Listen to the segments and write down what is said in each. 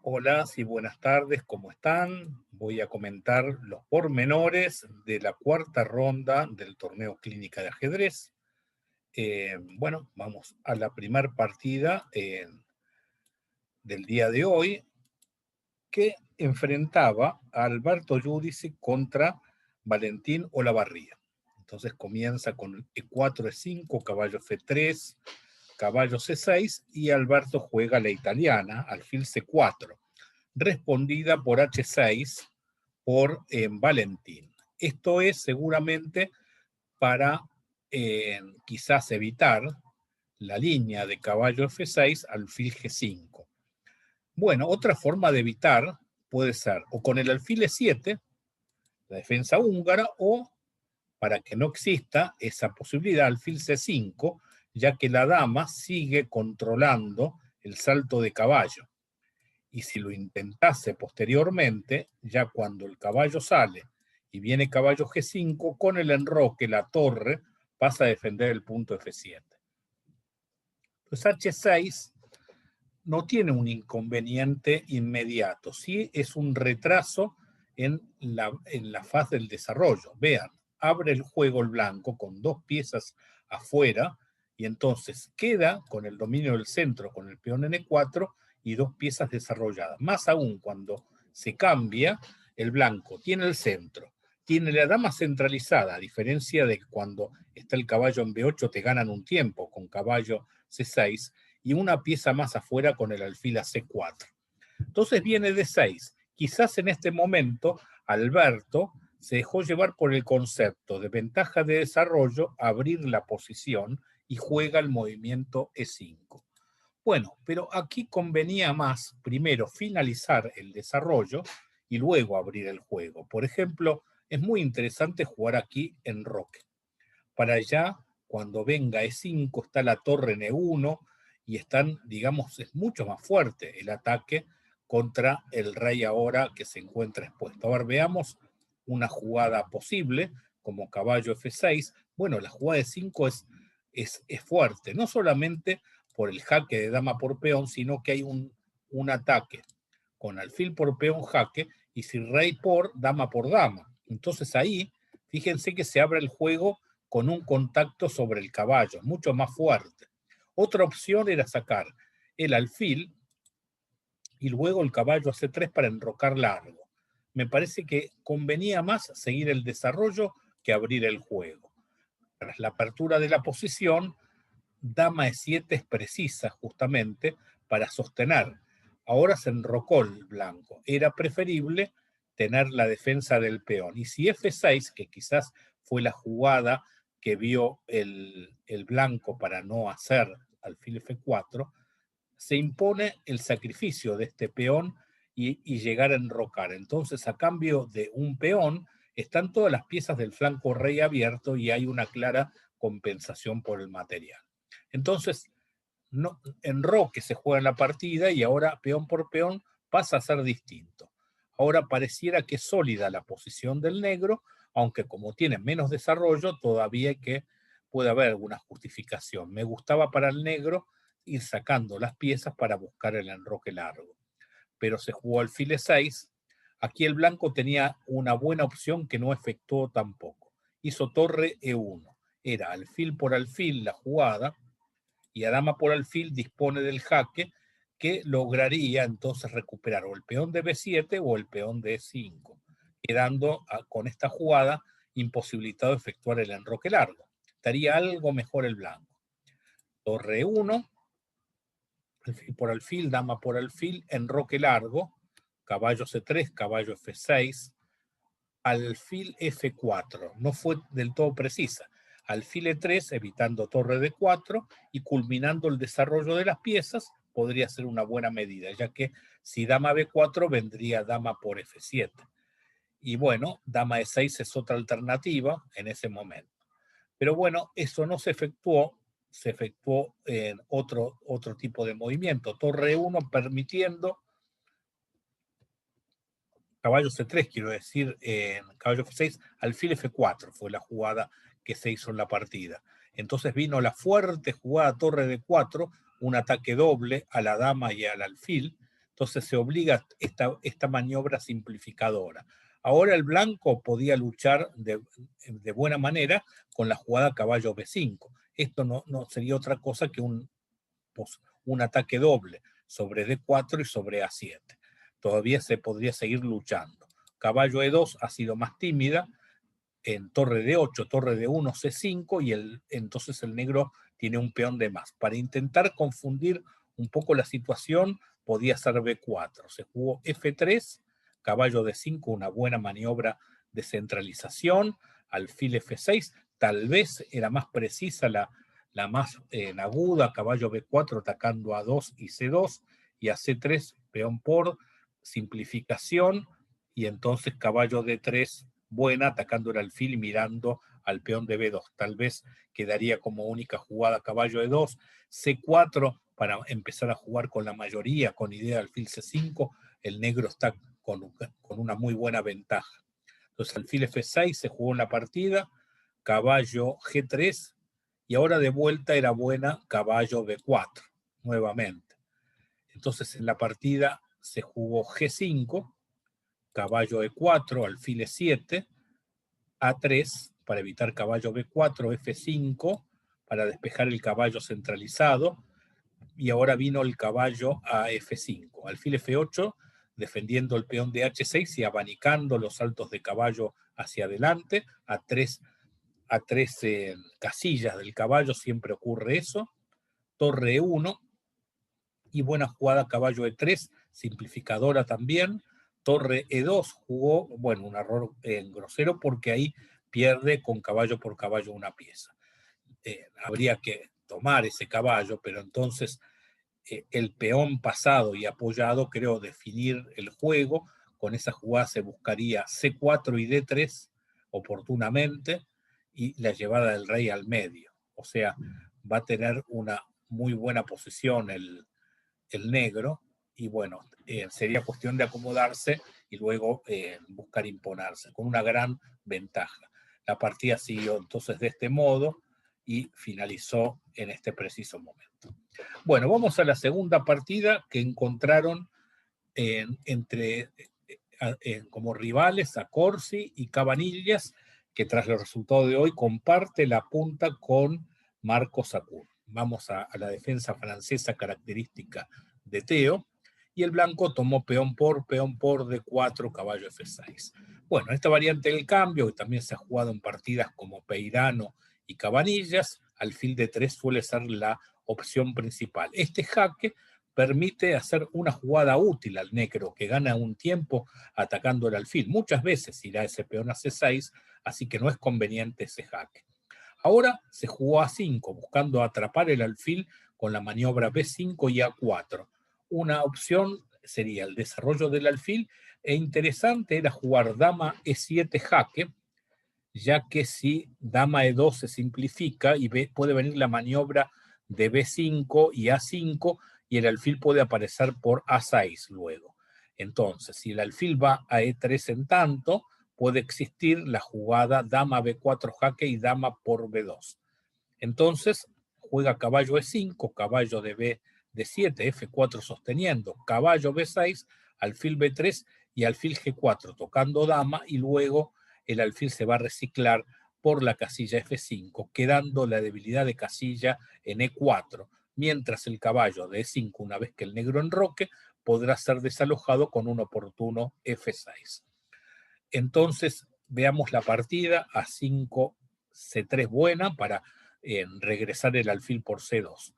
Hola, sí, buenas tardes, ¿cómo están? Voy a comentar los pormenores de la cuarta ronda del torneo Clínica de Ajedrez. Bueno, vamos a la primera partida del día de hoy, que enfrentaba a Alberto Giudici contra Valentín Olavarría. Entonces comienza con E4, E5, caballo F3, caballo C6 y Alberto juega la italiana, alfil C4, respondida por H6 por Valentín. Esto es seguramente para quizás evitar la línea de caballo F6, alfil G5. Bueno, otra forma de evitar puede ser o con el alfil E7, la defensa húngara, o para que no exista esa posibilidad, alfil C5, ya que la dama sigue controlando el salto de caballo. Y si lo intentase posteriormente, ya cuando el caballo sale y viene caballo G5, con el enroque, la torre pasa a defender el punto F7. Pues H6 no tiene un inconveniente inmediato, sí es un retraso en la faz del desarrollo. Vean, abre el juego el blanco con dos piezas afuera y entonces queda con el dominio del centro con el peón N4 y dos piezas desarrolladas. Más aún cuando se cambia, el blanco tiene el centro, tiene la dama centralizada, a diferencia de cuando está el caballo en B8 te ganan un tiempo con caballo C6, y una pieza más afuera con el alfil a C4. Entonces viene D6. Quizás en este momento Alberto se dejó llevar por el concepto de ventaja de desarrollo, abrir la posición y juega el movimiento E5. Bueno, pero aquí convenía más primero finalizar el desarrollo y luego abrir el juego. Por ejemplo, es muy interesante jugar aquí en roque. Para allá, cuando venga E5, está la torre en E1 y están, digamos, es mucho más fuerte el ataque contra el rey ahora que se encuentra expuesto. A ver, veamos una jugada posible, como caballo F6. Bueno, la jugada de 5 es fuerte, no solamente por el jaque de dama por peón, sino que hay un ataque con alfil por peón jaque y si rey por dama por dama. Entonces ahí, fíjense que se abre el juego con un contacto sobre el caballo, mucho más fuerte. Otra opción era sacar el alfil y luego el caballo a C3 para enrocar largo. Me parece que convenía más seguir el desarrollo que abrir el juego. Tras la apertura de la posición, dama E7 es precisa justamente para sostener. Ahora se enrocó el blanco. Era preferible tener la defensa del peón. Y si F6, que quizás fue la jugada que vio el blanco para no hacer alfil F4, se impone el sacrificio de este peón y llegar a enrocar. Entonces, a cambio de un peón, están todas las piezas del flanco rey abierto y hay una clara compensación por el material. Entonces, no, enroque se juega en la partida y ahora peón por peón pasa a ser distinto. Ahora pareciera que es sólida la posición del negro, aunque como tiene menos desarrollo, todavía puede haber alguna justificación. Me gustaba para el negro ir sacando las piezas para buscar el enroque largo. Pero se jugó alfil E6. Aquí el blanco tenía una buena opción que no efectuó tampoco. Hizo torre E1. Era alfil por alfil la jugada y a dama por alfil dispone del jaque que lograría entonces recuperar o el peón de B7 o el peón de E5, quedando con esta jugada imposibilitado de efectuar el enroque largo. Estaría algo mejor el blanco. Torre 1, alfil por alfil, dama por alfil, enroque largo, caballo C3, caballo F6, alfil F4. No fue del todo precisa. Alfil E3, evitando torre D4 y culminando el desarrollo de las piezas, podría ser una buena medida, ya que si dama B4 vendría dama por F7. Y bueno, dama E6 es otra alternativa en ese momento. Pero bueno, eso no se efectuó en otro tipo de movimiento. Torre 1 permitiendo caballo C3, quiero decir, caballo F6, alfil F4 fue la jugada que se hizo en la partida. Entonces vino la fuerte jugada torre D4, un ataque doble a la dama y al alfil, Entonces se obliga esta maniobra simplificadora. Ahora el blanco podía luchar de buena manera con la jugada caballo B5. Esto no sería otra cosa que un ataque doble sobre D4 y sobre A7. Todavía se podría seguir luchando. Caballo E2 ha sido más tímida, en torre D8, torre D1, C5, y entonces el negro tiene un peón de más. Para intentar confundir un poco la situación, podía ser B4. Se jugó F3, caballo D5, una buena maniobra de centralización, alfil F6, tal vez era más precisa la más aguda, caballo B4 atacando A2 y C2, y a C3, peón por simplificación, y entonces caballo D3 buena, atacando el alfil y mirando al peón de B2. Tal vez quedaría como única jugada caballo E2, C4 para empezar a jugar con la mayoría, con idea de alfil C5, el negro está con una muy buena ventaja. Entonces alfil F6 se jugó en la partida, caballo G3, y ahora de vuelta era buena caballo B4, nuevamente. Entonces en la partida se jugó G5, caballo E4, alfil E7, A3 para evitar caballo B4, F5 para despejar el caballo centralizado, y ahora vino el caballo a F5, alfil F8 defendiendo el peón de H6 y abanicando los saltos de caballo hacia adelante, a tres casillas del caballo siempre ocurre eso, torre E1 y buena jugada caballo E3, simplificadora también, torre E2 jugó, bueno, un error grosero porque ahí pierde con caballo por caballo una pieza. Habría que tomar ese caballo, pero entonces el peón pasado y apoyado, creo, definir el juego. Con esa jugada se buscaría C4 y D3 oportunamente y la llevada del rey al medio. O sea, va a tener una muy buena posición el negro, y bueno, sería cuestión de acomodarse y luego buscar imponerse con una gran ventaja. La partida siguió entonces de este modo y finalizó en este preciso momento. Bueno, vamos a la segunda partida que encontraron como rivales a Corsi y Cabanillas, que tras los resultados de hoy comparte la punta con Marco Sacur. Vamos a la defensa francesa característica de Teo, y el blanco tomó peón por D4, caballo F6. Bueno, esta variante del cambio, que también se ha jugado en partidas como Peirano y Cabanillas, alfil D3 suele ser la opción principal. Este jaque permite hacer una jugada útil al negro, que gana un tiempo atacando el alfil. Muchas veces irá ese peón a C6, así que no es conveniente ese jaque. Ahora se jugó A5, buscando atrapar el alfil con la maniobra B5 y A4. Una opción sería el desarrollo del alfil, e interesante era jugar dama E7 jaque, ya que si dama E2 se simplifica y puede venir la maniobra de B5 y A5, y el alfil puede aparecer por A6 luego. Entonces, si el alfil va a E3 en tanto, puede existir la jugada dama B4 jaque y dama por B2. Entonces, juega caballo E5, caballo de B7, F4 sosteniendo, caballo B6, alfil B3 y alfil G4, tocando dama, y luego el alfil se va a reciclar por la casilla F5, quedando la debilidad de casilla en E4, mientras el caballo de E5, una vez que el negro enroque, podrá ser desalojado con un oportuno F6. Entonces, veamos la partida. A5, C3 buena para regresar el alfil por C2.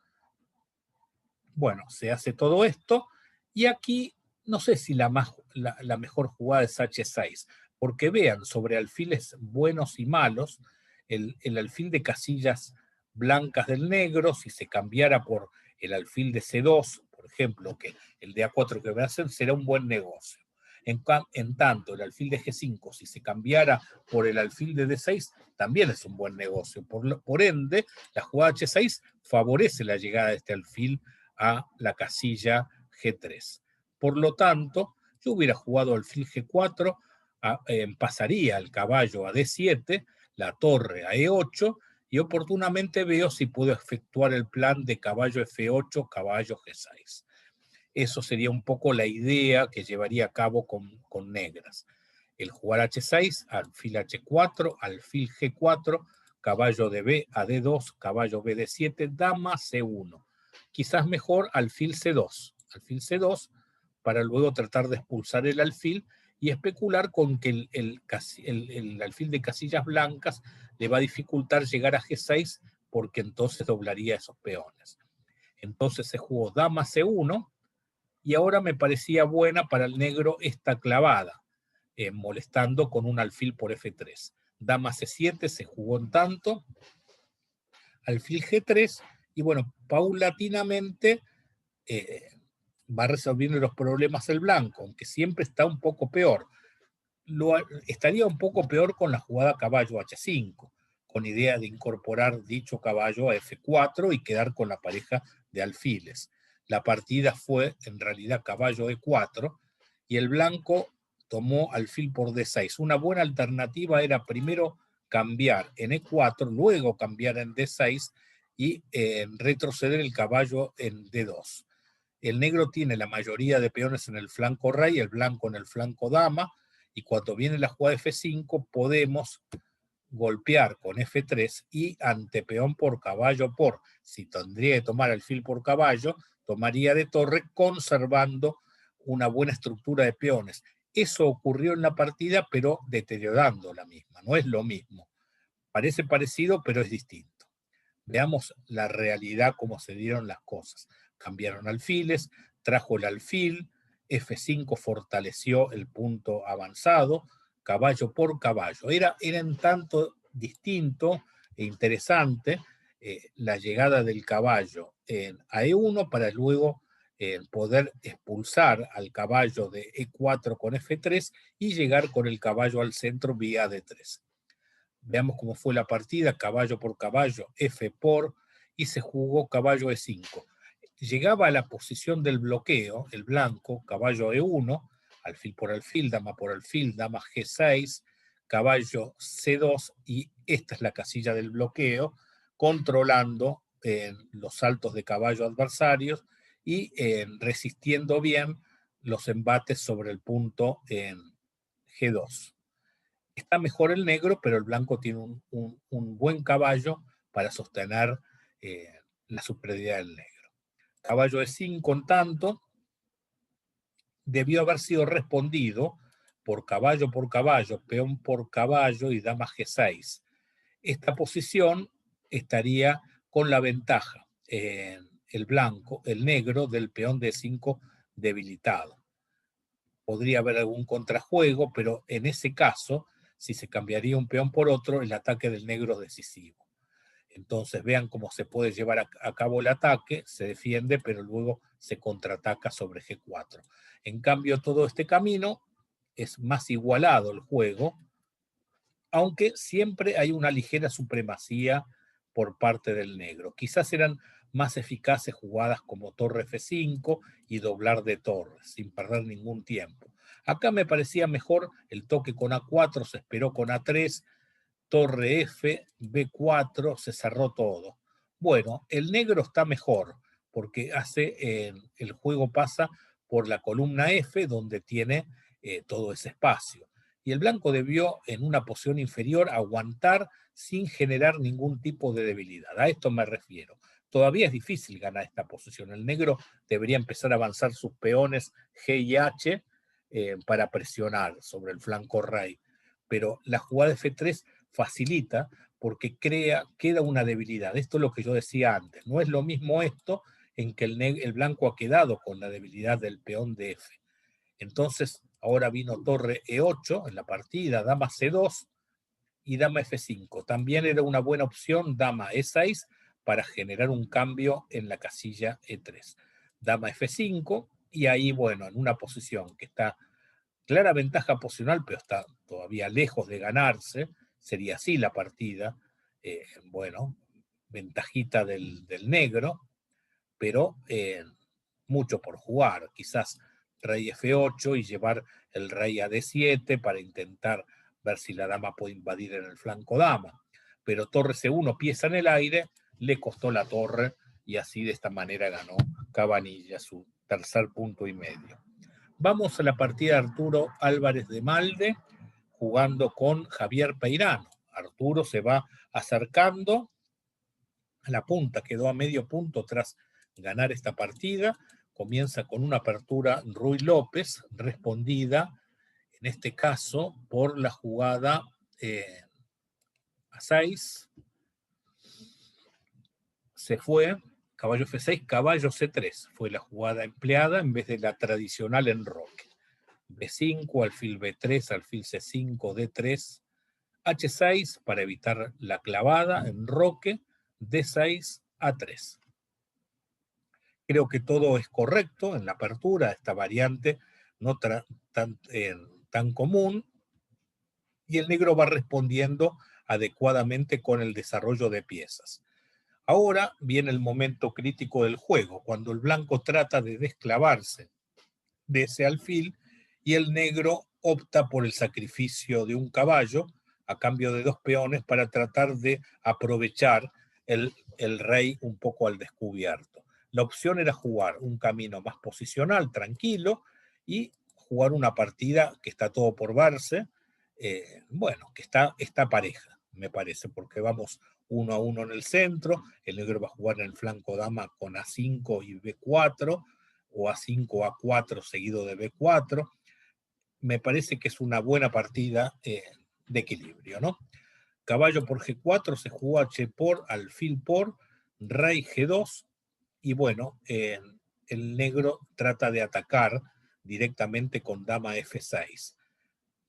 Bueno, se hace todo esto, y aquí no sé si la mejor jugada es H6, porque vean, sobre alfiles buenos y malos, el alfil de casillas blancas del negro, si se cambiara por el alfil de C2, por ejemplo, que el de A4 que va a hacer, será un buen negocio. En tanto, el alfil de G5, si se cambiara por el alfil de D6, también es un buen negocio. Por ende, la jugada H6 favorece la llegada de este alfil a la casilla G3. Por lo tanto, yo hubiera jugado alfil G4, pasaría el caballo a D7, la torre a E8, y oportunamente veo si puedo efectuar el plan de caballo F8, caballo G6. Eso sería un poco la idea que llevaría a cabo con negras. El jugar H6, alfil H4, alfil G4, caballo de B a D2, caballo B D7, dama C1. Quizás mejor alfil C2. Alfil C2 para luego tratar de expulsar el alfil y especular con que el alfil de casillas blancas le va a dificultar llegar a G6 porque entonces doblaría esos peones. Entonces se jugó dama C1 y ahora me parecía buena para el negro esta clavada, molestando con un alfil por F3. Dama C7 se jugó en tanto, alfil G3 y bueno, paulatinamente va resolviendo los problemas el blanco, aunque siempre está un poco peor. Estaría un poco peor con la jugada caballo H5, con idea de incorporar dicho caballo a F4 y quedar con la pareja de alfiles. La partida fue en realidad caballo E4 y el blanco tomó alfil por D6. Una buena alternativa era primero cambiar en E4, luego cambiar en D6 y retroceder el caballo en D2. El negro tiene la mayoría de peones en el flanco rey, el blanco en el flanco dama, y cuando viene la jugada F5 podemos golpear con F3 y ante peón por caballo por, si tendría que tomar alfil por caballo, tomaría de torre conservando una buena estructura de peones. Eso ocurrió en la partida, pero deteriorando la misma, no es lo mismo. Parece parecido, pero es distinto. Veamos la realidad, cómo se dieron las cosas. Cambiaron alfiles, trajo el alfil, F5 fortaleció el punto avanzado, caballo por caballo. Era en tanto distinto e interesante la llegada del caballo a E1 para luego poder expulsar al caballo de E4 con F3 y llegar con el caballo al centro vía D3. Veamos cómo fue la partida, caballo por caballo, F por, y se jugó caballo E5. Llegaba a la posición del bloqueo, el blanco, caballo E1, alfil por alfil, dama por alfil, dama G6, caballo C2, y esta es la casilla del bloqueo, controlando los saltos de caballo adversarios y resistiendo bien los embates sobre el punto en G2. Está mejor el negro, pero el blanco tiene un buen caballo para sostener la superioridad del negro. Caballo E5 en tanto, debió haber sido respondido por caballo, peón por caballo y dama G6. Esta posición estaría con la ventaja, el blanco, el negro del peón D5 debilitado. Podría haber algún contrajuego, pero en ese caso, si se cambiaría un peón por otro, el ataque del negro es decisivo. Entonces vean cómo se puede llevar a cabo el ataque, se defiende, pero luego se contraataca sobre G4. En cambio, todo este camino es más igualado el juego, aunque siempre hay una ligera supremacía por parte del negro. Quizás eran más eficaces jugadas como torre F5 y doblar de torre, sin perder ningún tiempo. Acá me parecía mejor el toque con A4, se esperó con A3, torre F, B4, se cerró todo. Bueno, el negro está mejor, porque el juego pasa por la columna F, donde tiene todo ese espacio. Y el blanco debió, en una posición inferior, aguantar sin generar ningún tipo de debilidad. A esto me refiero. Todavía es difícil ganar esta posición. El negro debería empezar a avanzar sus peones G y H para presionar sobre el flanco rey. Pero la jugada F3 facilita porque queda una debilidad. Esto es lo que yo decía antes. No es lo mismo esto en que el blanco ha quedado con la debilidad del peón de F. Entonces, ahora vino torre E8 en la partida, dama C2 y dama F5. También era una buena opción dama E6 para generar un cambio en la casilla E3. Dama F5 y ahí, bueno, en una posición que está clara ventaja posicional, pero está todavía lejos de ganarse, sería así la partida, bueno, ventajita del negro, pero mucho por jugar, quizás rey F8 y llevar el rey a D7 para intentar ver si la dama puede invadir en el flanco dama, pero torre C1, pieza en el aire, le costó la torre y así de esta manera ganó Cabanilla su tercer punto y medio. Vamos a la partida de Arturo Álvarez de Malde, jugando con Javier Peirano. Arturo se va acercando a la punta, quedó a medio punto tras ganar esta partida. Comienza con una apertura Ruy López, respondida en este caso por la jugada a 6. Se fue caballo F6, caballo C3. Fue la jugada empleada en vez de la tradicional enroque. B5, alfil B3, alfil C5, D3, H6 para evitar la clavada, enroque, D6, A3. Creo que todo es correcto en la apertura, esta variante no tan común, y el negro va respondiendo adecuadamente con el desarrollo de piezas. Ahora viene el momento crítico del juego, cuando el blanco trata de desclavarse de ese alfil y el negro opta por el sacrificio de un caballo a cambio de 2 peones para tratar de aprovechar el rey un poco al descubierto. La opción era jugar un camino más posicional, tranquilo, y jugar una partida que está todo por verse, bueno, que está pareja, me parece, porque vamos 1-1 en el centro, el negro va a jugar en el flanco dama con A5 y B4, o A5, A4 seguido de B4. Me parece que es una buena partida de equilibrio, ¿no? Caballo por G4, se jugó H por, alfil por, rey G2, y bueno, el negro trata de atacar directamente con dama F6.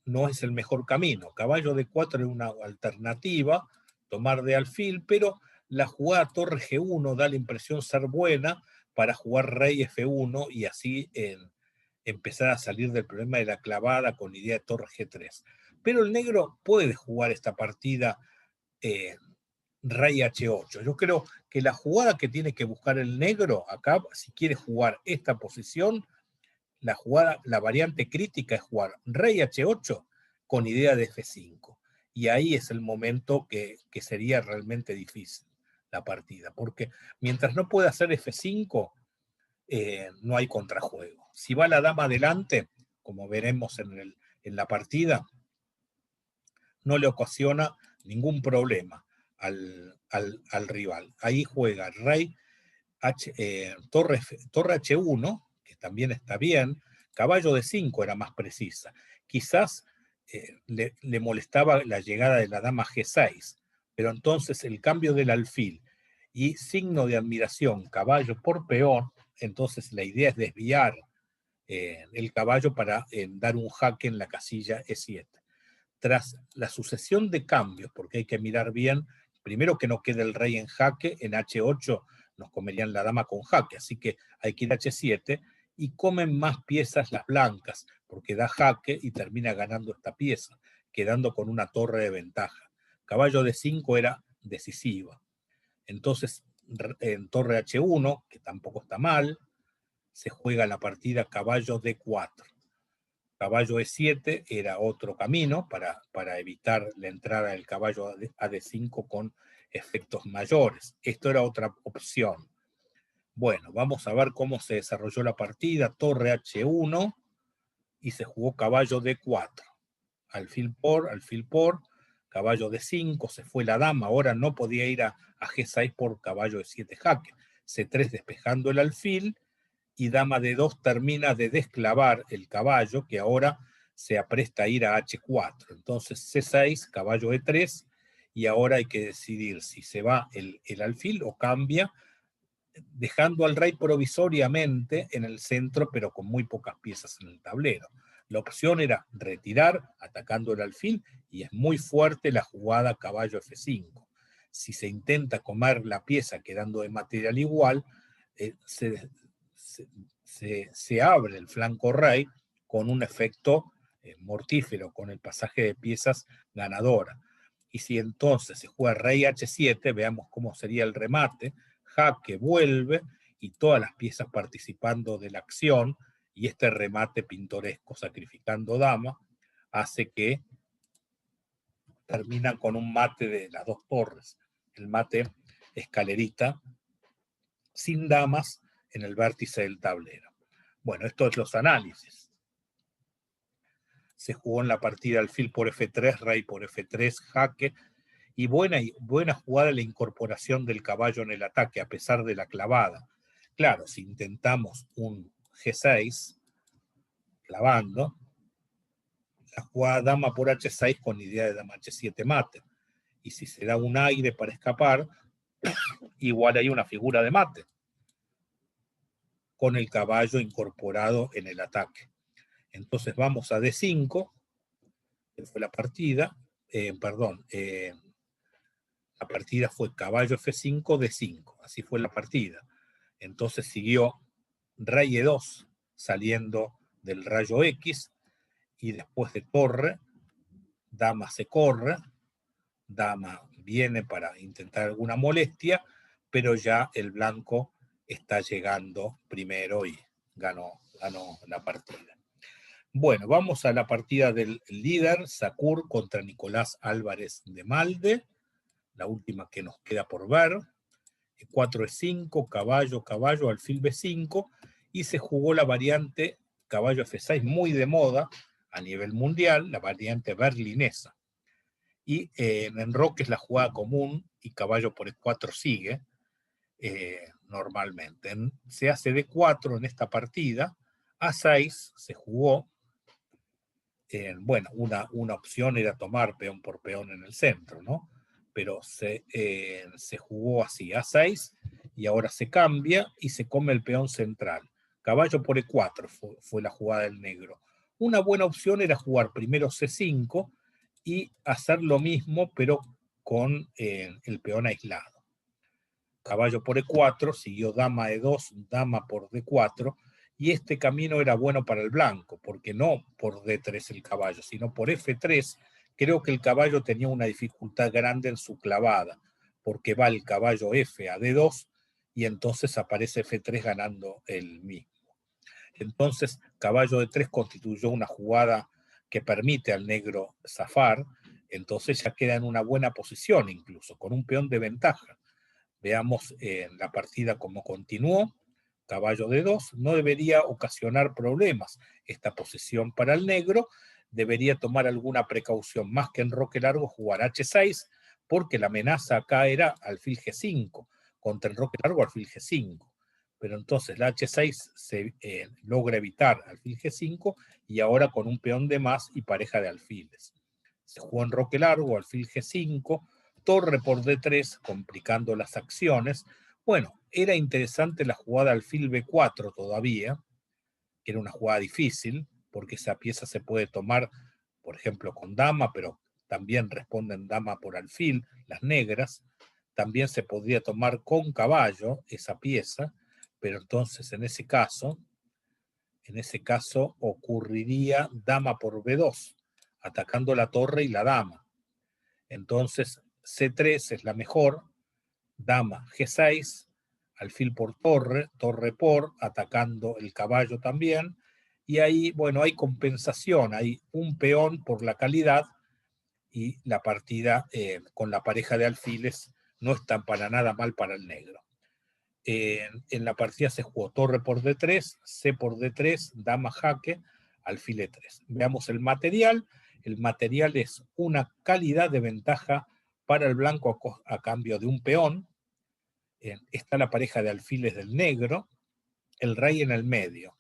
No es el mejor camino. Caballo D4 es una alternativa, tomar de alfil, pero la jugada torre G1 da la impresión ser buena para jugar rey F1 y así empezar a salir del problema de la clavada con idea de torre G3. Pero el negro puede jugar esta partida rey H8. Yo creo que la jugada que tiene que buscar el negro acá, si quiere jugar esta posición, la variante crítica es jugar rey H8 con idea de F5. Y ahí es el momento que sería realmente difícil la partida, porque mientras no pueda hacer F5, no hay contrajuego. Si va la dama adelante, como veremos en la partida, no le ocasiona ningún problema al rival. Ahí juega rey torre H1, que también está bien, caballo de 5 era más precisa. Quizás le molestaba la llegada de la dama G6, pero entonces el cambio del alfil y signo de admiración, caballo por peón, entonces la idea es desviar el caballo para dar un jaque en la casilla E7. Tras la sucesión de cambios, porque hay que mirar bien, primero que no quede el rey en jaque, en H8 nos comerían la dama con jaque, así que hay que ir a H7 y comen más piezas las blancas, porque da jaque y termina ganando esta pieza, quedando con una torre de ventaja. Caballo de 5 era decisiva. Entonces, en torre H1, que tampoco está mal, se juega la partida caballo D4. Caballo E7 era otro camino para evitar la entrada del caballo a D5 con efectos mayores. Esto era otra opción. Bueno, vamos a ver cómo se desarrolló la partida. Torre H1 y se jugó caballo D4. Alfil por, caballo D5, se fue la dama, ahora no podía ir a G6 por caballo E7 jaque. C3 despejando el alfil, y dama de 2 termina de desclavar el caballo, que ahora se apresta a ir a H4. Entonces C6, caballo E3, y ahora hay que decidir si se va el alfil o cambia, dejando al rey provisoriamente en el centro, pero con muy pocas piezas en el tablero. La opción era retirar, atacando el alfil, y es muy fuerte la jugada caballo F5. Si se intenta comer la pieza quedando de material igual, se abre el flanco rey con un efecto mortífero, con el pasaje de piezas ganadora. Y si entonces se juega rey H7, veamos cómo sería el remate, jaque vuelve y todas las piezas participando de la acción, y este remate pintoresco sacrificando dama hace que terminan con un mate de las 2 torres, el mate escalerita, sin damas en el vértice del tablero. Bueno, estos son los análisis. Se jugó en la partida alfil por F3, rey por F3, jaque, y buena jugada la incorporación del caballo en el ataque, a pesar de la clavada. Claro, si intentamos un G6, clavando, la jugada dama por H6 con idea de dama H7 mate. Y si se da un aire para escapar, igual hay una figura de mate, con el caballo incorporado en el ataque. Entonces vamos a D5, que fue la partida, la partida fue caballo F5, D5, así fue la partida. Entonces siguió rey E2, saliendo del rayo X, y después de torre, dama se corre, dama viene para intentar alguna molestia, pero ya el blanco está llegando primero y ganó la partida. Bueno, vamos a la partida del líder, Sacur contra Nicolás Álvarez de Malde, la última que nos queda por ver. 4E5, caballo, caballo, alfil B5, y se jugó la variante caballo F6, muy de moda a nivel mundial, la variante berlinesa. Y en enroque es la jugada común, y caballo por E4 sigue normalmente. Se hace D4 en esta partida, A6 se jugó. Bueno, una opción era tomar peón por peón en el centro, ¿no? Pero se jugó así, A6, y ahora se cambia y se come el peón central. Caballo por E4 fue la jugada del negro. Una buena opción era jugar primero C5 y hacer lo mismo, pero con el peón aislado. Caballo por E4, siguió dama E2, dama por D4, y este camino era bueno para el blanco, porque no por D3 el caballo, sino por F3. Creo que el caballo tenía una dificultad grande en su clavada, porque va el caballo F a D2, y entonces aparece F3 ganando el mismo. Entonces, caballo D3 constituyó una jugada que permite al negro zafar, entonces ya queda en una buena posición incluso, con un peón de ventaja. Veamos la partida cómo continuó. Caballo D2 no debería ocasionar problemas esta posición para el negro. Debería tomar alguna precaución, más que enroque largo, jugar H6, porque la amenaza acá era alfil G5, contra enroque largo alfil G5. Pero entonces la H6 se logra evitar alfil G5, y ahora con un peón de más y pareja de alfiles. Se jugó enroque largo, alfil G5, torre por D3, complicando las acciones. Bueno, era interesante la jugada alfil B4 todavía, que era una jugada difícil, porque esa pieza se puede tomar, por ejemplo, con dama, pero también responden dama por alfil, las negras. También se podría tomar con caballo esa pieza, pero entonces en ese caso ocurriría dama por B2, atacando la torre y la dama. Entonces C3 es la mejor, dama G6, alfil por torre, torre por, atacando el caballo también, y ahí, bueno, hay compensación, hay un peón por la calidad, y la partida con la pareja de alfiles no está para nada mal para el negro. En la partida se jugó torre por D3, C por D3, dama jaque, alfil E3. Veamos el material. El material es una calidad de ventaja para el blanco a cambio de un peón. Está la pareja de alfiles del negro, el rey en el medio.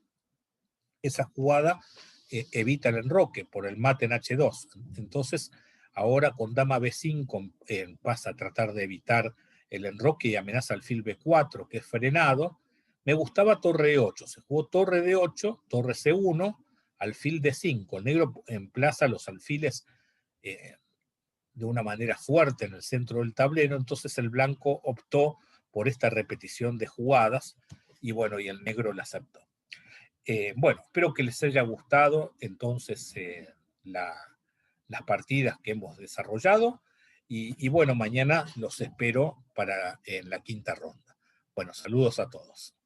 Esa jugada evita el enroque por el mate en H2. Entonces, ahora con dama B5 pasa a tratar de evitar el enroque y amenaza alfil B4, que es frenado. Me gustaba torre E8. Se jugó torre D8, torre C1, alfil D5. El negro emplaza los alfiles de una manera fuerte en el centro del tablero, entonces el blanco optó por esta repetición de jugadas, y bueno, y el negro la aceptó. Bueno, espero que les haya gustado entonces las partidas que hemos desarrollado, y bueno, mañana los espero en la quinta ronda. Bueno, saludos a todos.